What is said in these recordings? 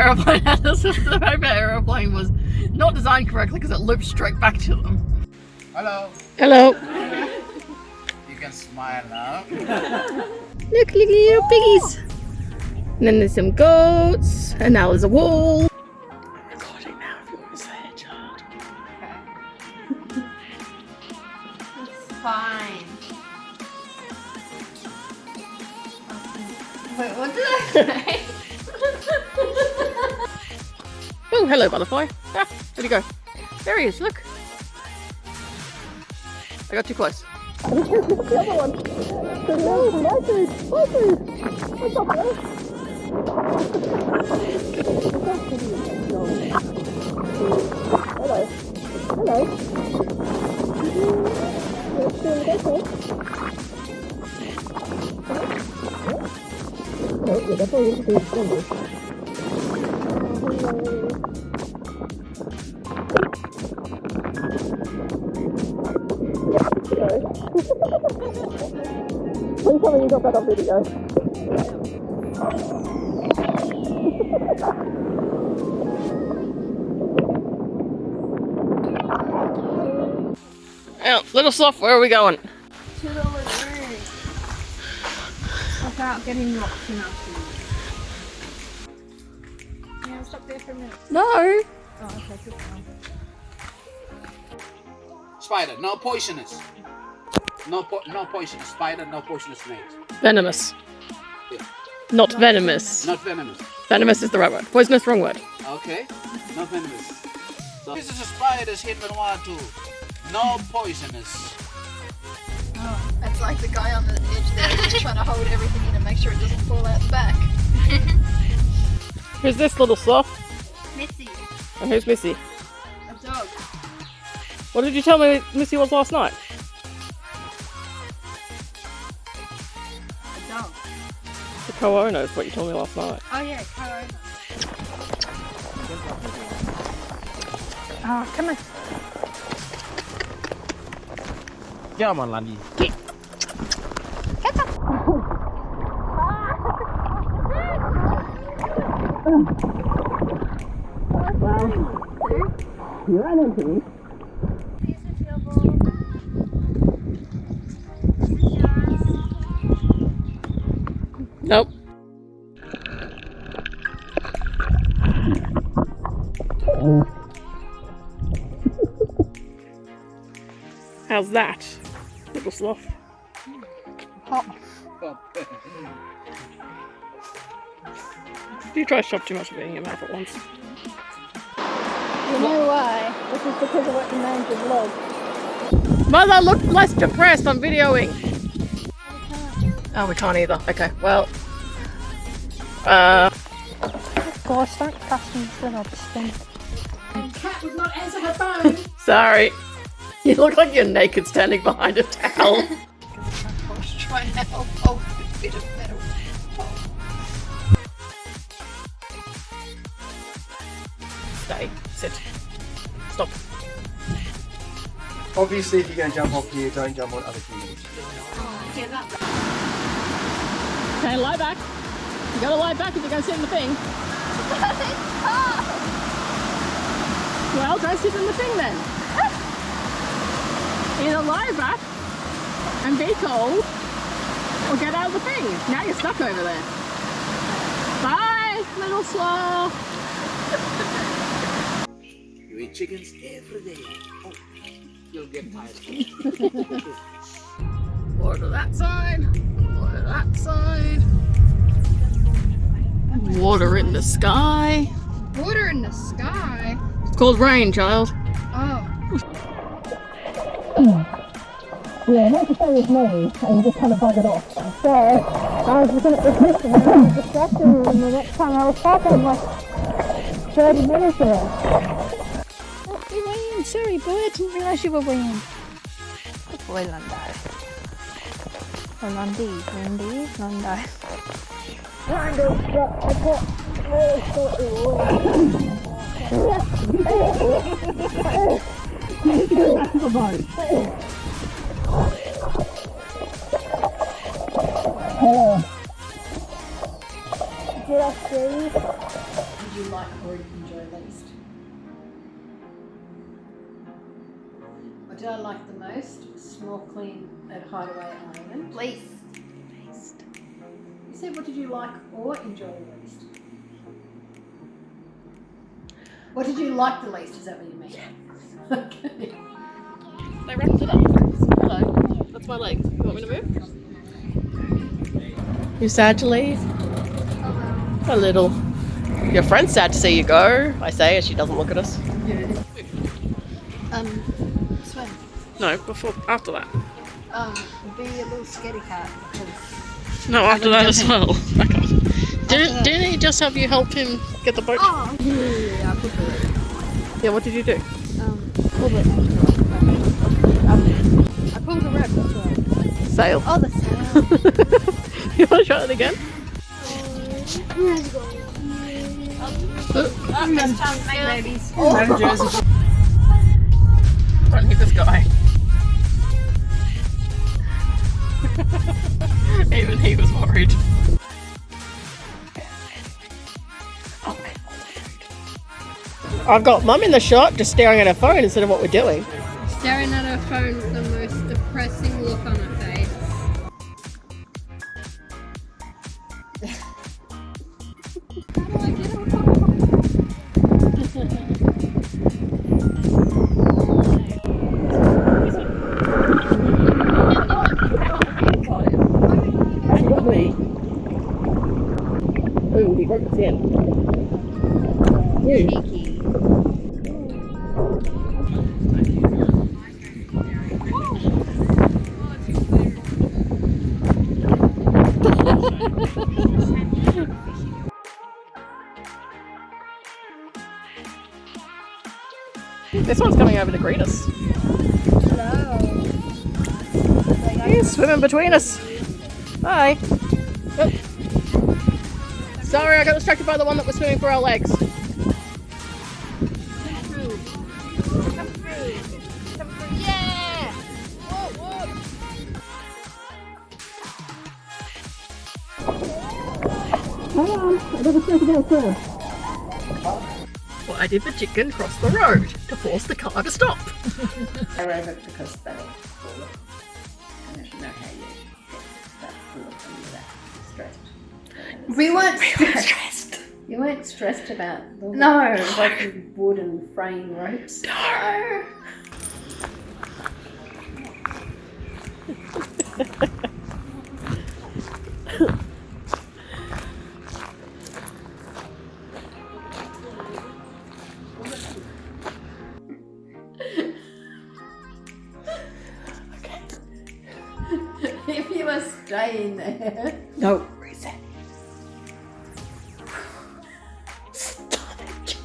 aeroplane. The aeroplane was not designed correctly because it looped straight back to them. Hello. Hello. You can smile now. Look, little piggies. And then there's some goats, and now there's a wall. I'm recording now if you want to say it, child. Okay. It's fine. Wait, what did I say? Oh, hello, butterfly. Ah, where'd he go? There he is, look. I got too close. The other one. My food. My food. What's up, bro? Hello. Hello. You're feeling okay? No, you're definitely into the swimming. Please tell me you got that on video. Now, Little Sloth, where are we going? To the lagoon. Without getting locked in our food. Yeah, I'll stop there for a minute. No. Oh, okay, good one. Spider, no poisonous. No poisonous spider, no poisonous snakes. Venomous. Yeah. Not venomous. Not venomous. Venomous is the right word. Poisonous, wrong word. Okay, not venomous. So this is a spider's hit Vanuatu. No poisonous. Oh, it's like the guy on the edge there just trying to hold everything in and make sure it doesn't fall out the back. Who's this Little Sloth? Missy, And who's Missy? a dog. What did you tell me Missy was last night? A dog. The co-owner is what you told me last night. Oh yeah, co-owner. Oh, come on. Come on, Landy. You ran into me. Nope. How's that, Little Sloth? Hot. Do you try to shove too much of it in your mouth at once? You know why? This is because of what you named your vlog. Mother, look less depressed. I'm videoing. Oh, we can't either. Okay, well. Gosh, don't cuss me instead of spin. Cat would not answer her phone. Sorry. You look like you're naked standing behind a towel. I was trying to help hold a bit of metal. Stay. Sit. Stop. Obviously, if you're going to jump off here, don't jump on other humans. Okay, lie back. You gotta lie back if you're gonna sit in the thing. Well, go sit in the thing then. Either lie back and be cold, or get out of the thing. Now you're stuck over there. Bye, Little Sloth. You eat chickens every day. Oh, you'll get tired. Water that side. Water that side. Water in the sky. Water in the sky? It's called rain, child. Oh. Yeah, not to say with me, and just kind of buggered off. So, I was looking at this mission and I was distracted, and the next time I was talking, like 30 minutes ago. Oh, you're weeing. Sorry, boy. I didn't realise you were weeing. Good boy, Lando. Oh, Landy. Landy. Lando. Did I scare you? you like or enjoy least? What did I like the most? Snorkeling at Hideaway Island. Least. You said what did you like or enjoy the least? What did you like the least? Is that what you mean? Yeah. Okay. They wrapped it up. Hello. That's my legs. You want me to move? You sad to leave? A little. Your friend's sad to see you go, I say as she doesn't look at us. Swim. No, after that. Be a little scaredy cat because No, after that as well. Didn't he just have you help him get the boat? I put the Yeah, what did you do? pulled it. I pulled the rope. That's right. Sail. Oh, the sail. You want to try it again? Babies. Don't hit this guy. Even he was worried. I've got Mum in the shot just staring at her phone instead of what we're doing. Staring at her phone with the most depressing look on her face. Ooh, he broke his hand. Cheeky. This one's coming over to greet us. Hello. He's swimming between us. Hi. Oh. Sorry, I got distracted by the one that was swimming for our legs. Yeah! Hang on, I never said to go through. Why did the chicken cross the road? To force the car to stop. I wrote it because they were full of, I don't know how you get that full of them that stressed. We weren't Stressed. You weren't stressed about the No. broken wood and fraying ropes. No. If you were staying there. No, reset. Stop it.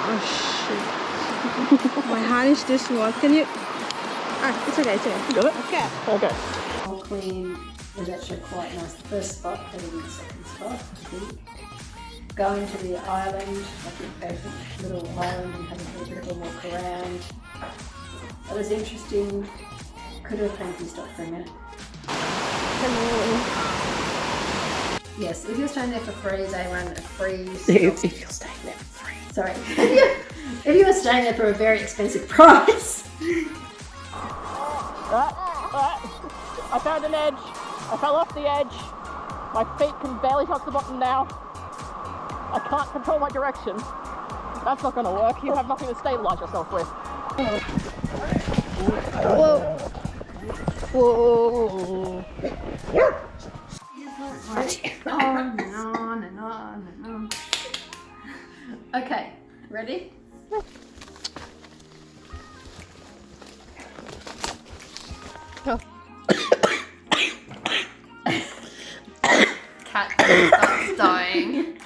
Oh shit. My harness just worked. Can you? Ah, it's okay, it's okay. You got it? Okay. Okay. All clean was actually quite nice. The first spot, better than the second spot, I think. Going to the island, like a little island and having a bit of a walk around. That was interesting. Could have thank you stopped for a minute. Yes, if you're staying there for free, they run a free If you're staying there for free. Sorry. If you were staying there for a very expensive price. Right. I found an edge. I fell off the edge. My feet can barely touch the bottom now. I can't control my direction. That's not going to work. You have nothing to stabilize yourself with. Whoa. Whoa. On and on and on and on. Okay, ready? Cat starts dying.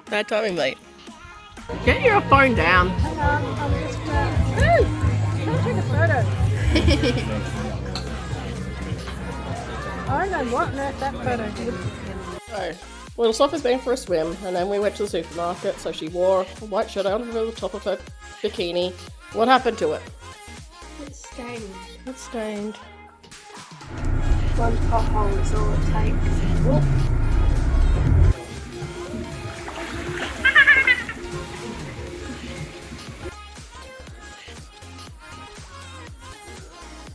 Bad timing, mate. Get your phone down. Hang on, I'm just Hey! Can I take a photo? I don't know what on earth that photo did. So, Little Sloth has been for a swim, and then we went to the supermarket, so she wore a white shirt over the top of her bikini. What happened to it? It's stained. It's stained. One pothole is all it takes.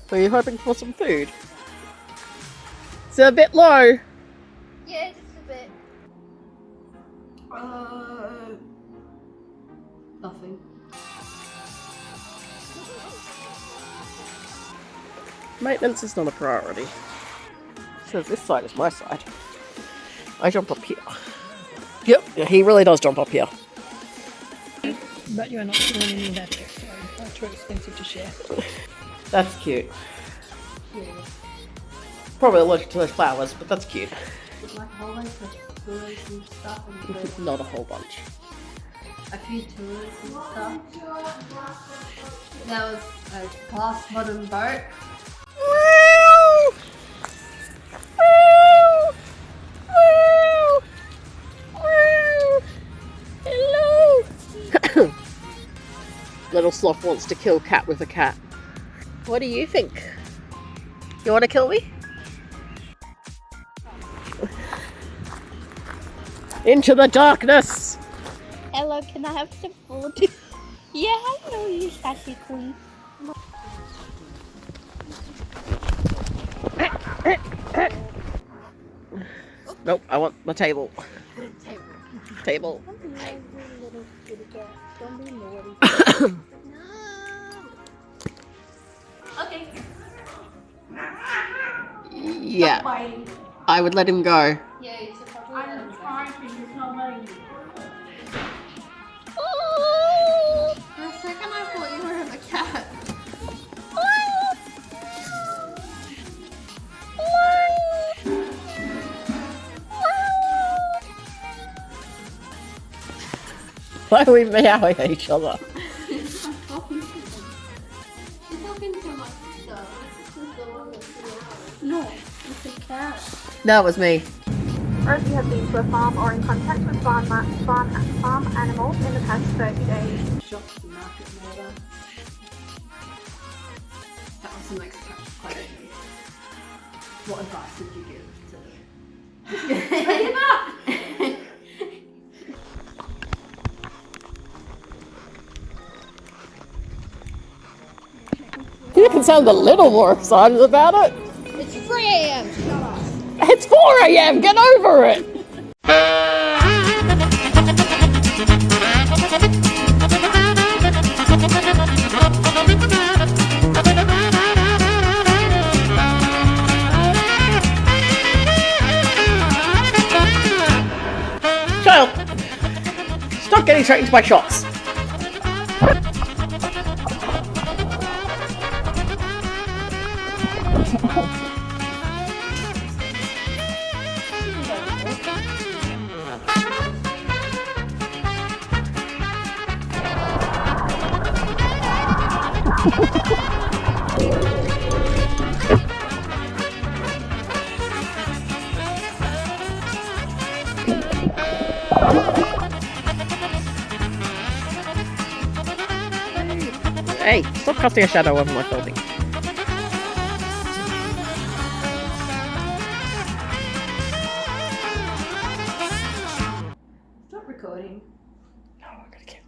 So you're hoping for some food? Is it a bit low? Yeah, just a bit. Nothing. Maintenance is not a priority. So this side is my side. I jump up here. Yep, yeah, he really does jump up here. But you're not doing any of that, so it's too expensive to share. That's cute. Probably allergic to those flowers, but that's cute. There's like a whole bunch of tours and stuff, and Not a whole bunch. a few tours and stuff. There was a glass bottom boat. Hello! Little Sloth wants to kill Cat with a cat. What do you think? You want to kill me? Into the darkness! Hello, can I have some food? Yeah, hello, you sassy queen. Nope, I want the table. Table. Okay. Yeah, I would let him go. Yeah, you should probably let him go. For a second I thought you were a cat. Why are we meowing at each other? I'm talking to him. You're talking to my sister. This is the one that's meowing. No, it's a cat. That was me. Or if you have been to a farm or in contact with farm animals in the past 30 days. Shops and market and all that. That was the next question. What advice would you give to them? You can sound a little more excited about it. It's 3 a.m. Shut up. It's 4 a.m. Get over it. Child, stop getting straight into my shots. Hey, stop casting a shadow over my clothing. Stop recording. No, I'm gonna get